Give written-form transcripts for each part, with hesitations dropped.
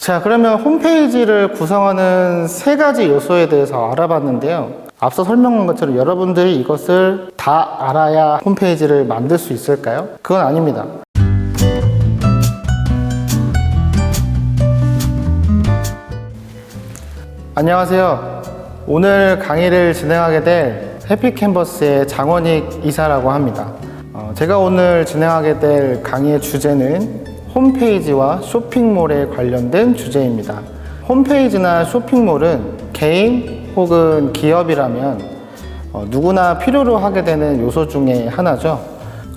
자, 그러면 홈페이지를 구성하는 세 가지 요소에 대해서 알아봤는데요. 앞서 설명한 것처럼 여러분들이 이것을 다 알아야 홈페이지를 만들 수 있을까요? 그건 아닙니다. 안녕하세요. 오늘 강의를 진행하게 될 해피캔버스의 장원익 이사라고 합니다. 제가 오늘 진행하게 될 강의의 주제는 홈페이지와 쇼핑몰에 관련된 주제입니다. 홈페이지나 쇼핑몰은 개인 혹은 기업이라면 누구나 필요로 하게 되는 요소 중에 하나죠.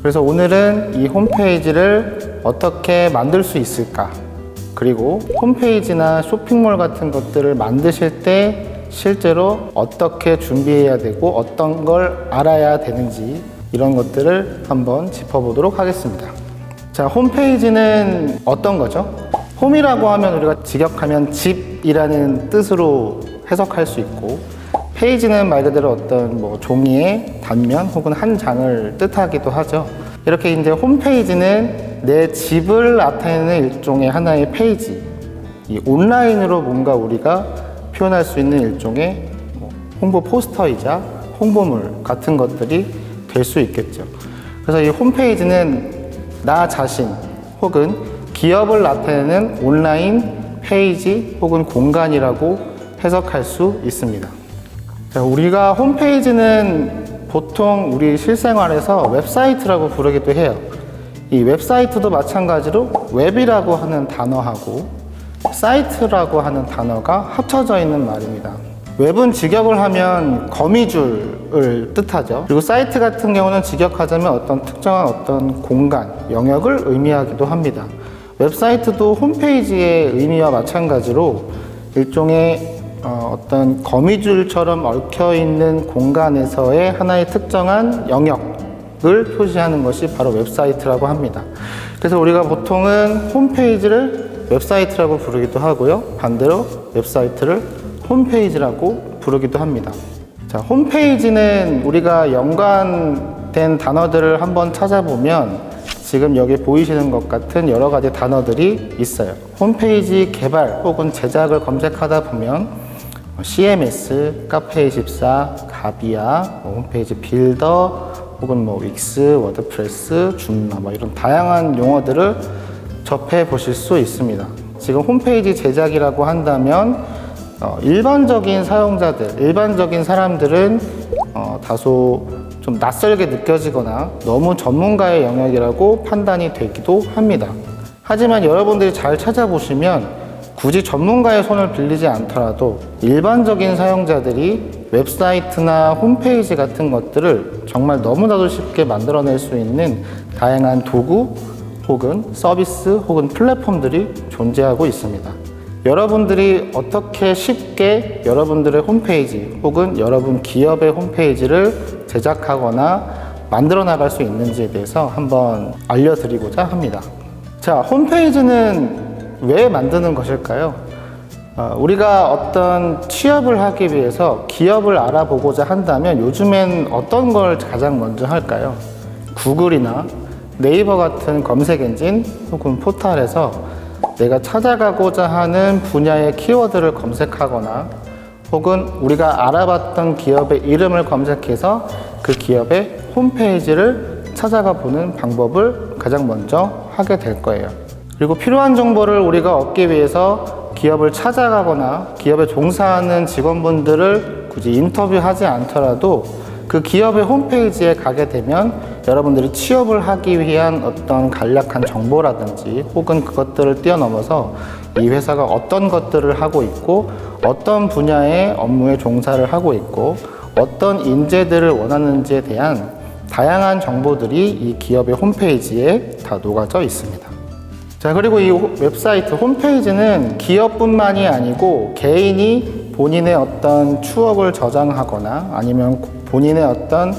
그래서 오늘은 이 홈페이지를 어떻게 만들 수 있을까? 그리고 홈페이지나 쇼핑몰 같은 것들을 만드실 때 실제로 어떻게 준비해야 되고 어떤 걸 알아야 되는지 이런 것들을 한번 짚어보도록 하겠습니다. 자, 홈페이지는 어떤 거죠? 홈이라고 하면 우리가 직역하면 집이라는 뜻으로 해석할 수 있고, 페이지는 말 그대로 어떤 종이의 단면 혹은 한 장을 뜻하기도 하죠. 이렇게 이제 홈페이지는 내 집을 나타내는 일종의 하나의 페이지, 이 온라인으로 뭔가 우리가 표현할 수 있는 일종의 홍보 포스터이자 홍보물 같은 것들이 될 수 있겠죠. 그래서 이 홈페이지는 나 자신 혹은 기업을 나타내는 온라인 페이지 혹은 공간이라고 해석할 수 있습니다. 자, 우리가 홈페이지는 보통 우리 실생활에서 웹사이트라고 부르기도 해요. 이 웹사이트도 마찬가지로 웹이라고 하는 단어하고 사이트라고 하는 단어가 합쳐져 있는 말입니다. 웹은 직역을 하면 거미줄을 뜻하죠. 그리고 사이트 같은 경우는 직역하자면 어떤 특정한 어떤 공간, 영역을 의미하기도 합니다. 웹사이트도 홈페이지의 의미와 마찬가지로 일종의 어떤 거미줄처럼 얽혀있는 공간에서의 하나의 특정한 영역을 표시하는 것이 바로 웹사이트라고 합니다. 그래서 우리가 보통은 홈페이지를 웹사이트라고 부르기도 하고요. 반대로 웹사이트를 홈페이지라고 부르기도 합니다. 자, 홈페이지는 우리가 연관된 단어들을 한번 찾아보면 지금 여기 보이시는 것 같은 여러 가지 단어들이 있어요. 홈페이지 개발 혹은 제작을 검색하다 보면 CMS, 카페24, 가비아, 홈페이지 빌더 혹은 윅스, 워드프레스, 줌마 이런 다양한 용어들을 접해 보실 수 있습니다. 지금 홈페이지 제작이라고 한다면 일반적인 사용자들, 일반적인 사람들은 다소 좀 낯설게 느껴지거나 너무 전문가의 영역이라고 판단이 되기도 합니다. 하지만 여러분들이 잘 찾아보시면 굳이 전문가의 손을 빌리지 않더라도 일반적인 사용자들이 웹사이트나 홈페이지 같은 것들을 정말 너무나도 쉽게 만들어낼 수 있는 다양한 도구 혹은 서비스 혹은 플랫폼들이 존재하고 있습니다. 여러분들이 어떻게 쉽게 여러분들의 홈페이지 혹은 여러분 기업의 홈페이지를 제작하거나 만들어 나갈 수 있는지에 대해서 한번 알려드리고자 합니다. 자, 홈페이지는 왜 만드는 것일까요? 우리가 어떤 취업을 하기 위해서 기업을 알아보고자 한다면 요즘엔 어떤 걸 가장 먼저 할까요? 구글이나 네이버 같은 검색 엔진 혹은 포털에서 내가 찾아가고자 하는 분야의 키워드를 검색하거나 혹은 우리가 알아봤던 기업의 이름을 검색해서 그 기업의 홈페이지를 찾아가 보는 방법을 가장 먼저 하게 될 거예요. 그리고 필요한 정보를 우리가 얻기 위해서 기업을 찾아가거나 기업에 종사하는 직원분들을 굳이 인터뷰하지 않더라도 그 기업의 홈페이지에 가게 되면 여러분들이 취업을 하기 위한 어떤 간략한 정보라든지 혹은 그것들을 뛰어넘어서 이 회사가 어떤 것들을 하고 있고 어떤 분야의 업무에 종사를 하고 있고 어떤 인재들을 원하는지에 대한 다양한 정보들이 이 기업의 홈페이지에 다 녹아져 있습니다. 자, 그리고 이 웹사이트 홈페이지는 기업뿐만이 아니고 개인이 본인의 어떤 추억을 저장하거나 아니면 본인의 어떤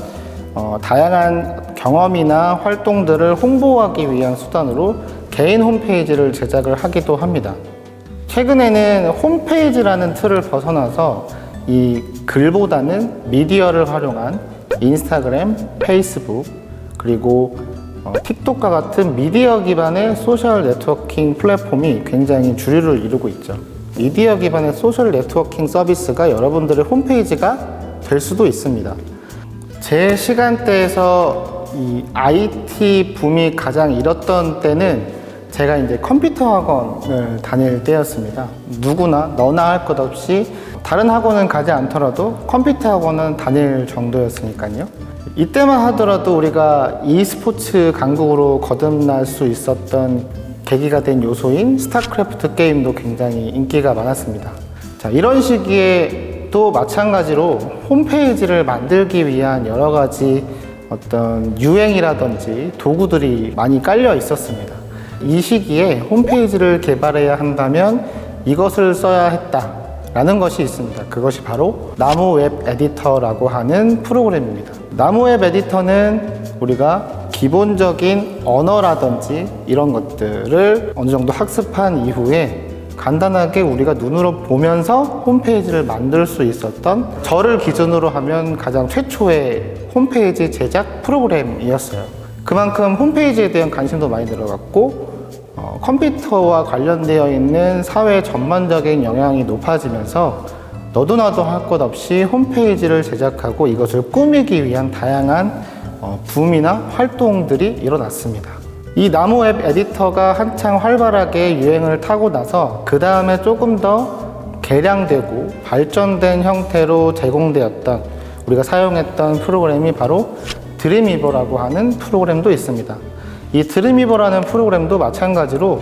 다양한 경험이나 활동들을 홍보하기 위한 수단으로 개인 홈페이지를 제작을 하기도 합니다. 최근에는 홈페이지라는 틀을 벗어나서 이 글보다는 미디어를 활용한 인스타그램, 페이스북, 그리고 틱톡과 같은 미디어 기반의 소셜 네트워킹 플랫폼이 굉장히 주류를 이루고 있죠. 미디어 기반의 소셜 네트워킹 서비스가 여러분들의 홈페이지가 될 수도 있습니다. 제 시간대에서 이 IT 붐이 가장 일었던 때는 제가 이제 컴퓨터 학원을 다닐 때였습니다. 누구나 너나 할 것 없이 다른 학원은 가지 않더라도 컴퓨터 학원은 다닐 정도였으니까요. 이때만 하더라도 우리가 e스포츠 강국으로 거듭날 수 있었던 계기가 된 요소인 스타크래프트 게임도 굉장히 인기가 많았습니다. 자, 이런 시기에 또 마찬가지로 홈페이지를 만들기 위한 여러 가지 어떤 유행이라든지 도구들이 많이 깔려 있었습니다. 이 시기에 홈페이지를 개발해야 한다면 이것을 써야 했다라는 것이 있습니다. 그것이 바로 나무 웹 에디터라고 하는 프로그램입니다. 나무 웹 에디터는 우리가 기본적인 언어라든지 이런 것들을 어느 정도 학습한 이후에 간단하게 우리가 눈으로 보면서 홈페이지를 만들 수 있었던, 저를 기준으로 하면 가장 최초의 홈페이지 제작 프로그램이었어요. 그만큼 홈페이지에 대한 관심도 많이 들어갔고 컴퓨터와 관련되어 있는 사회 전반적인 영향이 높아지면서 너도 나도 할 것 없이 홈페이지를 제작하고 이것을 꾸미기 위한 다양한 붐이나 활동들이 일어났습니다. 이 나무 웹 에디터가 한창 활발하게 유행을 타고 나서 그 다음에 조금 더 개량되고 발전된 형태로 제공되었던, 우리가 사용했던 프로그램이 바로 드림위버라고 하는 프로그램도 있습니다. 이 드림위버라는 프로그램도 마찬가지로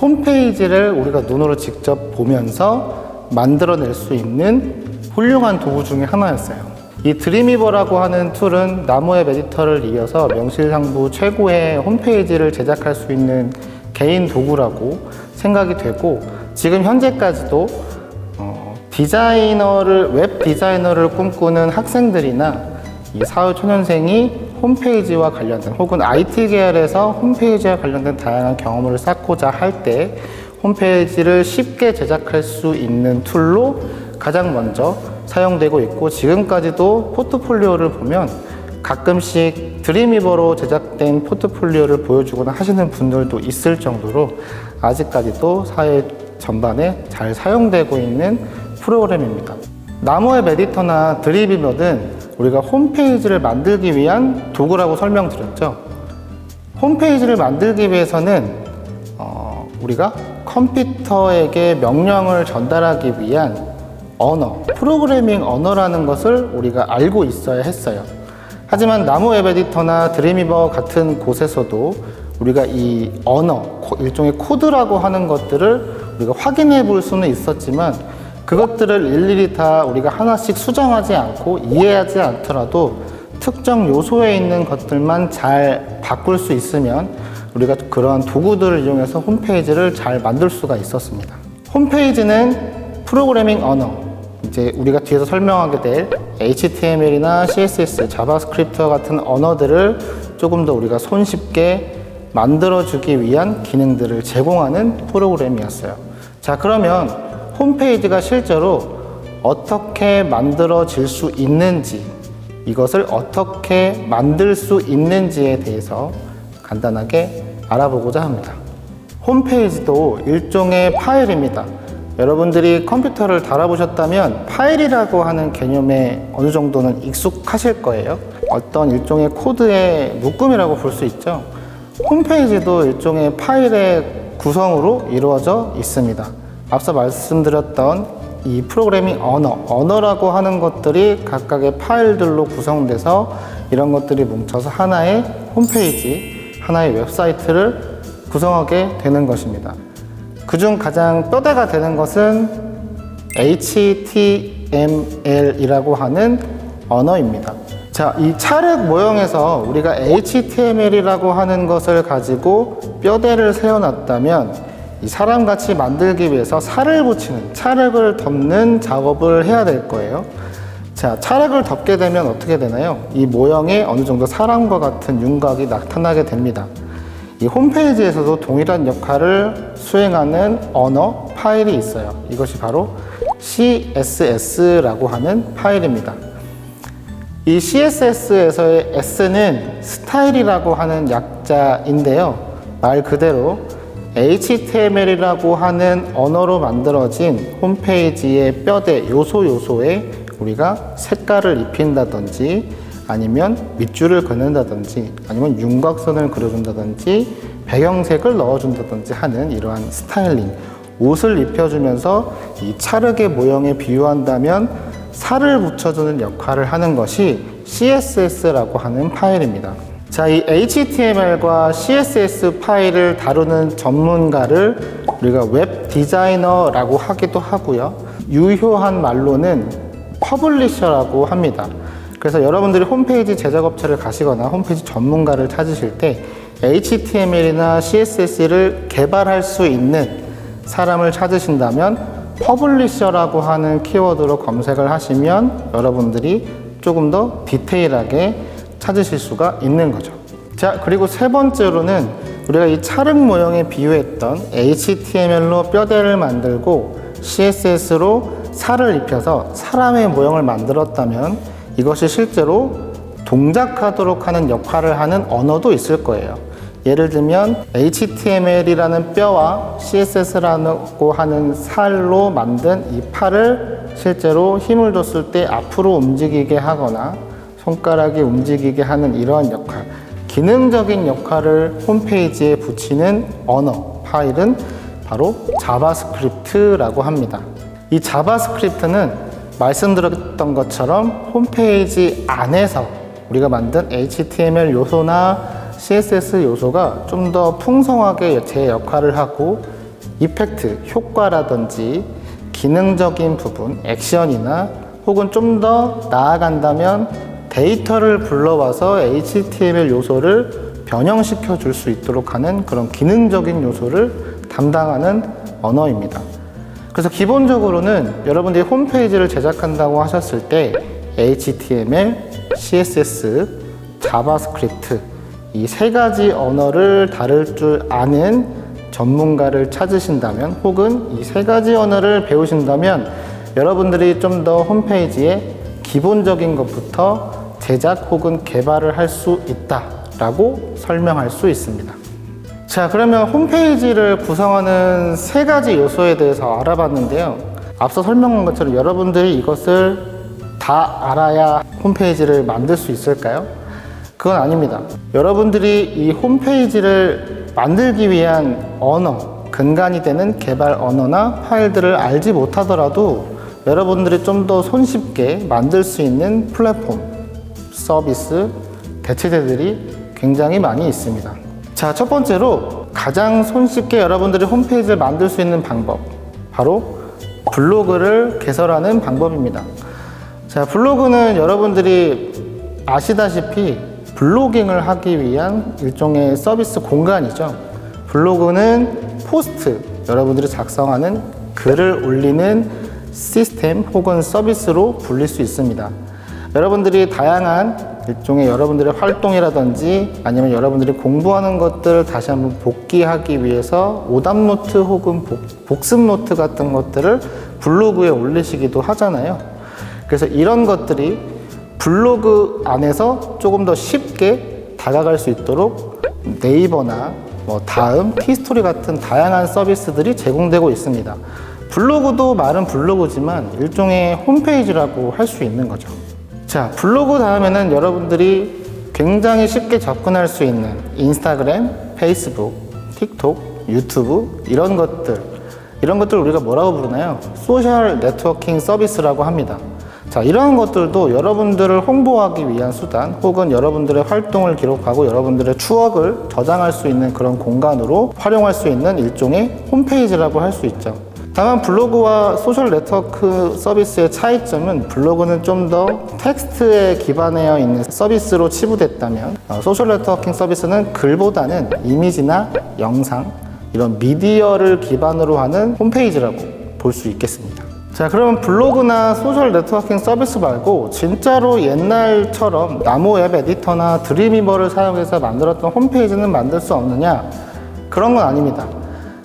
홈페이지를 우리가 눈으로 직접 보면서 만들어낼 수 있는 훌륭한 도구 중에 하나였어요. 이 드림위버라고 하는 툴은 나무 웹 에디터를 이어서 명실상부 최고의 홈페이지를 제작할 수 있는 개인 도구라고 생각이 되고, 지금 현재까지도 웹 디자이너를 꿈꾸는 학생들이나 이 사회초년생이 홈페이지와 관련된, 혹은 IT 계열에서 홈페이지와 관련된 다양한 경험을 쌓고자 할 때 홈페이지를 쉽게 제작할 수 있는 툴로 가장 먼저 사용되고 있고, 지금까지도 포트폴리오를 보면 가끔씩 드림위버로 제작된 포트폴리오를 보여주거나 하시는 분들도 있을 정도로 아직까지도 사회 전반에 잘 사용되고 있는 프로그램입니다. 나무 웹 에디터나 드림위버는 우리가 홈페이지를 만들기 위한 도구라고 설명드렸죠. 홈페이지를 만들기 위해서는 우리가 컴퓨터에게 명령을 전달하기 위한 언어, 프로그래밍 언어라는 것을 우리가 알고 있어야 했어요. 하지만 나무 웹 에디터나 드림위버 같은 곳에서도 우리가 이 언어, 일종의 코드라고 하는 것들을 우리가 확인해 볼 수는 있었지만, 그것들을 일일이 다 우리가 하나씩 수정하지 않고 이해하지 않더라도 특정 요소에 있는 것들만 잘 바꿀 수 있으면 우리가 그러한 도구들을 이용해서 홈페이지를 잘 만들 수가 있었습니다. 홈페이지는 프로그래밍 언어, 이제 우리가 뒤에서 설명하게 될 HTML이나 CSS, 자바스크립트와 같은 언어들을 조금 더 우리가 손쉽게 만들어주기 위한 기능들을 제공하는 프로그램이었어요. 자, 그러면 홈페이지가 실제로 어떻게 만들어질 수 있는지, 이것을 어떻게 만들 수 있는지에 대해서 간단하게 알아보고자 합니다. 홈페이지도 일종의 파일입니다. 여러분들이 컴퓨터를 달아보셨다면 파일이라고 하는 개념에 어느 정도는 익숙하실 거예요. 어떤 일종의 코드의 묶음이라고 볼 수 있죠. 홈페이지도 일종의 파일의 구성으로 이루어져 있습니다. 앞서 말씀드렸던 이 프로그래밍 언어라고 하는 것들이 각각의 파일들로 구성돼서 이런 것들이 뭉쳐서 하나의 홈페이지, 하나의 웹사이트를 구성하게 되는 것입니다. 그중 가장 뼈대가 되는 것은 HTML이라고 하는 언어입니다. 자, 이 찰흙 모형에서 우리가 HTML이라고 하는 것을 가지고 뼈대를 세워놨다면, 이 사람같이 만들기 위해서 살을 붙이는, 찰흙을 덮는 작업을 해야 될 거예요. 자, 찰흙을 덮게 되면 어떻게 되나요? 이 모형에 어느 정도 사람과 같은 윤곽이 나타나게 됩니다. 이 홈페이지에서도 동일한 역할을 수행하는 언어, 파일이 있어요. 이것이 바로 CSS라고 하는 파일입니다. 이 CSS에서의 S는 스타일이라고 하는 약자인데요. 말 그대로 HTML이라고 하는 언어로 만들어진 홈페이지의 뼈대 요소에 우리가 색깔을 입힌다든지 아니면 밑줄을 긋는다든지 아니면 윤곽선을 그려준다든지 배경색을 넣어준다든지 하는 이러한 스타일링, 옷을 입혀주면서 이 찰흙의 모형에 비유한다면 살을 붙여주는 역할을 하는 것이 CSS라고 하는 파일입니다. 자, 이 HTML과 CSS 파일을 다루는 전문가를 우리가 웹 디자이너라고 하기도 하고요. 유효한 말로는 퍼블리셔라고 합니다. 그래서 여러분들이 홈페이지 제작업체를 가시거나 홈페이지 전문가를 찾으실 때 HTML이나 CSS를 개발할 수 있는 사람을 찾으신다면 퍼블리셔라고 하는 키워드로 검색을 하시면 여러분들이 조금 더 디테일하게 찾으실 수가 있는 거죠. 자, 그리고 세 번째로는 우리가 이 찰흙 모형에 비유했던 HTML로 뼈대를 만들고 CSS로 살을 입혀서 사람의 모형을 만들었다면 이것이 실제로 동작하도록 하는 역할을 하는 언어도 있을 거예요. 예를 들면 HTML이라는 뼈와 CSS라고 하는 살로 만든 이 팔을 실제로 힘을 줬을 때 앞으로 움직이게 하거나 손가락이 움직이게 하는 이러한 역할, 기능적인 역할을 홈페이지에 붙이는 언어, 파일은 바로 자바스크립트라고 합니다. 이 자바스크립트는 말씀드렸던 것처럼 홈페이지 안에서 우리가 만든 HTML 요소나 CSS 요소가 좀 더 풍성하게 제 역할을 하고 이펙트, 효과라든지 기능적인 부분, 액션이나 혹은 좀 더 나아간다면 데이터를 불러와서 HTML 요소를 변형시켜 줄 수 있도록 하는 그런 기능적인 요소를 담당하는 언어입니다. 그래서 기본적으로는 여러분들이 홈페이지를 제작한다고 하셨을 때 HTML, CSS, 자바스크립트 이 세 가지 언어를 다룰 줄 아는 전문가를 찾으신다면 혹은 이 세 가지 언어를 배우신다면 여러분들이 좀 더 홈페이지에 기본적인 것부터 제작 혹은 개발을 할 수 있다라고 설명할 수 있습니다. 자, 그러면 홈페이지를 구성하는 세 가지 요소에 대해서 알아봤는데요. 앞서 설명한 것처럼 여러분들이 이것을 다 알아야 홈페이지를 만들 수 있을까요? 그건 아닙니다. 여러분들이 이 홈페이지를 만들기 위한 언어, 근간이 되는 개발 언어나 파일들을 알지 못하더라도 여러분들이 좀 더 손쉽게 만들 수 있는 플랫폼, 서비스, 대체제들이 굉장히 많이 있습니다. 자, 첫 번째로 가장 손쉽게 여러분들이 홈페이지를 만들 수 있는 방법, 바로 블로그를 개설하는 방법입니다. 자, 블로그는 여러분들이 아시다시피 블로깅을 하기 위한 일종의 서비스 공간이죠. 블로그는 포스트, 여러분들이 작성하는 글을 올리는 시스템 혹은 서비스로 불릴 수 있습니다. 여러분들이 다양한 일종의 여러분들의 활동이라든지 아니면 여러분들이 공부하는 것들을 다시 한번 복기하기 위해서 오답노트 혹은 복습노트 같은 것들을 블로그에 올리시기도 하잖아요. 그래서 이런 것들이 블로그 안에서 조금 더 쉽게 다가갈 수 있도록 네이버나 다음, 티스토리 같은 다양한 서비스들이 제공되고 있습니다. 블로그도 말은 블로그지만 일종의 홈페이지라고 할 수 있는 거죠. 자, 블로그 다음에는 여러분들이 굉장히 쉽게 접근할 수 있는 인스타그램, 페이스북, 틱톡, 유튜브 이런 것들 우리가 뭐라고 부르나요? 소셜 네트워킹 서비스라고 합니다. 자, 이러한 것들도 여러분들을 홍보하기 위한 수단 혹은 여러분들의 활동을 기록하고 여러분들의 추억을 저장할 수 있는 그런 공간으로 활용할 수 있는 일종의 홈페이지라고 할 수 있죠. 다만 블로그와 소셜 네트워크 서비스의 차이점은 블로그는 좀 더 텍스트에 기반되어 있는 서비스로 치부됐다면 소셜 네트워킹 서비스는 글보다는 이미지나 영상 이런 미디어를 기반으로 하는 홈페이지라고 볼 수 있겠습니다. 자, 그러면 블로그나 소셜 네트워킹 서비스 말고 진짜로 옛날처럼 나무 웹 에디터나 드림위버를 사용해서 만들었던 홈페이지는 만들 수 없느냐? 그런 건 아닙니다.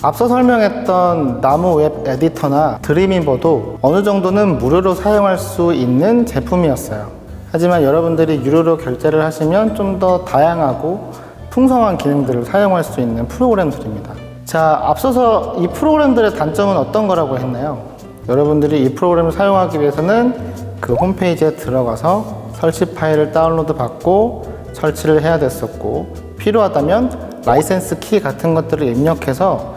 앞서 설명했던 나무 웹 에디터나 드림위버도 어느 정도는 무료로 사용할 수 있는 제품이었어요. 하지만 여러분들이 유료로 결제를 하시면 좀 더 다양하고 풍성한 기능들을 사용할 수 있는 프로그램들입니다. 자, 앞서서 이 프로그램들의 단점은 어떤 거라고 했나요? 여러분들이 이 프로그램을 사용하기 위해서는 그 홈페이지에 들어가서 설치 파일을 다운로드 받고 설치를 해야 됐었고, 필요하다면 라이센스 키 같은 것들을 입력해서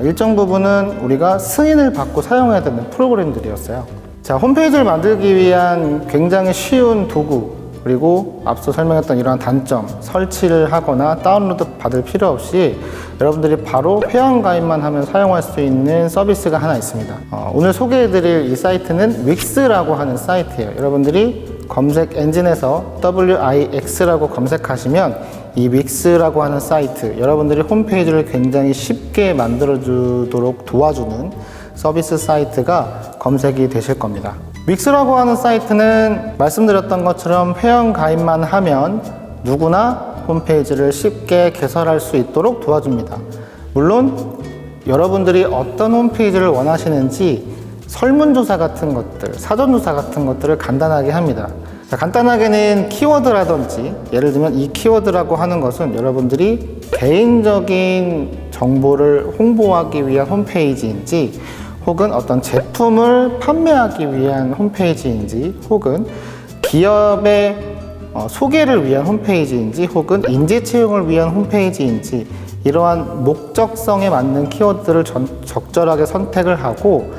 일정 부분은 우리가 승인을 받고 사용해야 되는 프로그램들이었어요. 자, 홈페이지를 만들기 위한 굉장히 쉬운 도구, 그리고 앞서 설명했던 이러한 단점, 설치를 하거나 다운로드 받을 필요 없이 여러분들이 바로 회원가입만 하면 사용할 수 있는 서비스가 하나 있습니다. 오늘 소개해드릴 이 사이트는 윅스라고 하는 사이트예요. 여러분들이 검색 엔진에서 WIX라고 검색하시면 이 윅스라고 하는 사이트, 여러분들이 홈페이지를 굉장히 쉽게 만들어주도록 도와주는 서비스 사이트가 검색이 되실 겁니다. 윅스라고 하는 사이트는 말씀드렸던 것처럼 회원 가입만 하면 누구나 홈페이지를 쉽게 개설할 수 있도록 도와줍니다. 물론 여러분들이 어떤 홈페이지를 원하시는지 설문조사 같은 것들, 사전조사 같은 것들을 간단하게 합니다. 자, 간단하게는 키워드라든지, 예를 들면 이 키워드라고 하는 것은 여러분들이 개인적인 정보를 홍보하기 위한 홈페이지인지, 혹은 어떤 제품을 판매하기 위한 홈페이지인지, 혹은 기업의 소개를 위한 홈페이지인지, 혹은 인재 채용을 위한 홈페이지인지, 이러한 목적성에 맞는 키워드를 적절하게 선택을 하고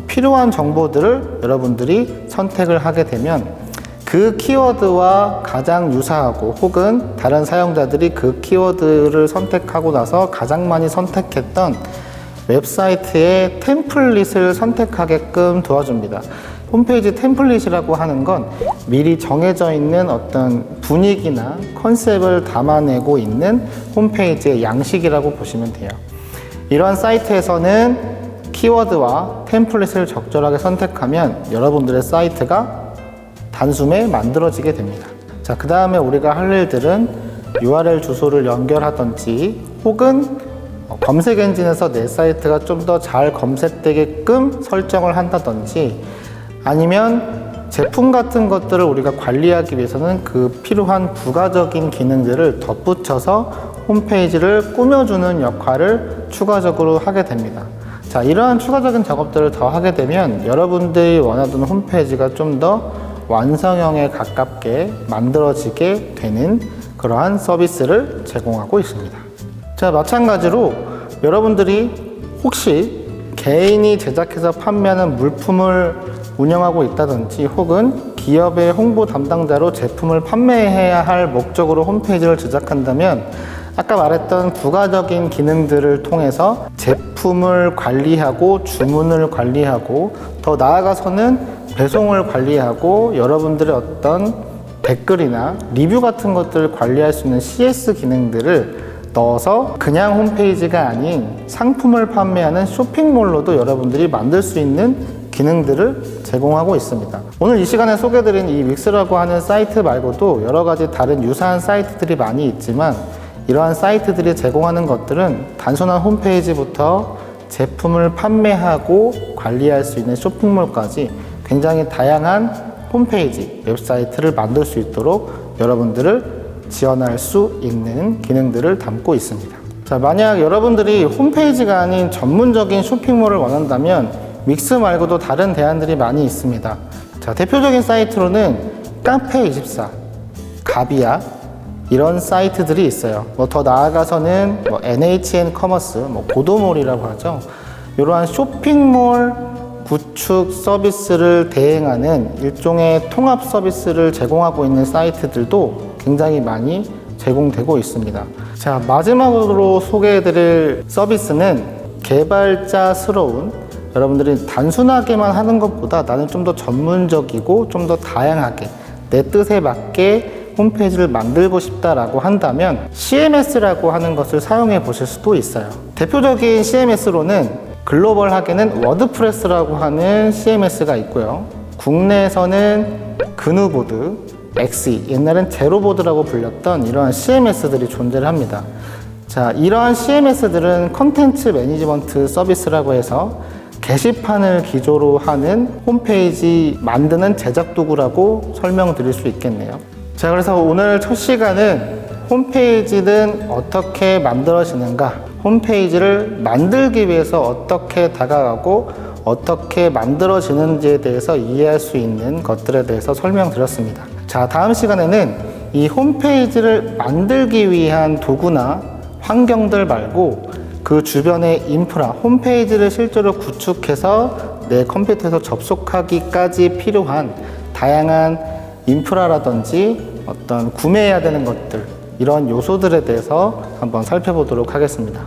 필요한 정보들을 여러분들이 선택을 하게 되면 그 키워드와 가장 유사하고, 혹은 다른 사용자들이 그 키워드를 선택하고 나서 가장 많이 선택했던 웹사이트의 템플릿을 선택하게끔 도와줍니다. 홈페이지 템플릿이라고 하는 건 미리 정해져 있는 어떤 분위기나 컨셉을 담아내고 있는 홈페이지의 양식이라고 보시면 돼요. 이러한 사이트에서는 키워드와 템플릿을 적절하게 선택하면 여러분들의 사이트가 단숨에 만들어지게 됩니다. 자, 그 다음에 우리가 할 일들은 URL 주소를 연결하든지, 혹은 검색 엔진에서 내 사이트가 좀 더 잘 검색되게끔 설정을 한다든지, 아니면 제품 같은 것들을 우리가 관리하기 위해서는 그 필요한 부가적인 기능들을 덧붙여서 홈페이지를 꾸며주는 역할을 추가적으로 하게 됩니다. 자, 이러한 추가적인 작업들을 더 하게 되면 여러분들이 원하던 홈페이지가 좀 더 완성형에 가깝게 만들어지게 되는 그러한 서비스를 제공하고 있습니다. 자, 마찬가지로 여러분들이 혹시 개인이 제작해서 판매하는 물품을 운영하고 있다든지, 혹은 기업의 홍보 담당자로 제품을 판매해야 할 목적으로 홈페이지를 제작한다면 아까 말했던 부가적인 기능들을 통해서 제품을 관리하고 주문을 관리하고, 더 나아가서는 배송을 관리하고 여러분들의 어떤 댓글이나 리뷰 같은 것들을 관리할 수 있는 CS 기능들을 넣어서 그냥 홈페이지가 아닌 상품을 판매하는 쇼핑몰로도 여러분들이 만들 수 있는 기능들을 제공하고 있습니다. 오늘 이 시간에 소개드린 이 윅스라고 하는 사이트 말고도 여러 가지 다른 유사한 사이트들이 많이 있지만, 이러한 사이트들이 제공하는 것들은 단순한 홈페이지부터 제품을 판매하고 관리할 수 있는 쇼핑몰까지 굉장히 다양한 홈페이지, 웹사이트를 만들 수 있도록 여러분들을 지원할 수 있는 기능들을 담고 있습니다. 자, 만약 여러분들이 홈페이지가 아닌 전문적인 쇼핑몰을 원한다면 윅스 말고도 다른 대안들이 많이 있습니다. 자, 대표적인 사이트로는 카페24, 가비아, 이런 사이트들이 있어요. 더 나아가서는 NHN 커머스, 보도몰이라고 하죠. 이러한 쇼핑몰 구축 서비스를 대행하는 일종의 통합 서비스를 제공하고 있는 사이트들도 굉장히 많이 제공되고 있습니다. 자, 마지막으로 소개해드릴 서비스는 개발자스러운, 여러분들이 단순하게만 하는 것보다 나는 좀 더 전문적이고 좀 더 다양하게 내 뜻에 맞게 홈페이지를 만들고 싶다라고 한다면 CMS라고 하는 것을 사용해 보실 수도 있어요. 대표적인 CMS로는 글로벌하게는 워드프레스라고 하는 CMS가 있고요. 국내에서는 그누보드, 엑시, 옛날엔 제로보드라고 불렸던 이러한 CMS들이 존재를 합니다. 자, 이러한 CMS들은 컨텐츠 매니지먼트 서비스라고 해서 게시판을 기조로 하는 홈페이지 만드는 제작 도구라고 설명드릴 수 있겠네요. 자, 그래서 오늘 첫 시간은 홈페이지는 어떻게 만들어지는가, 홈페이지를 만들기 위해서 어떻게 다가가고 어떻게 만들어지는지에 대해서 이해할 수 있는 것들에 대해서 설명드렸습니다. 자, 다음 시간에는 이 홈페이지를 만들기 위한 도구나 환경들 말고 그 주변의 인프라, 홈페이지를 실제로 구축해서 내 컴퓨터에서 접속하기까지 필요한 다양한 인프라라든지 어떤 구매해야 되는 것들, 이런 요소들에 대해서 한번 살펴보도록 하겠습니다.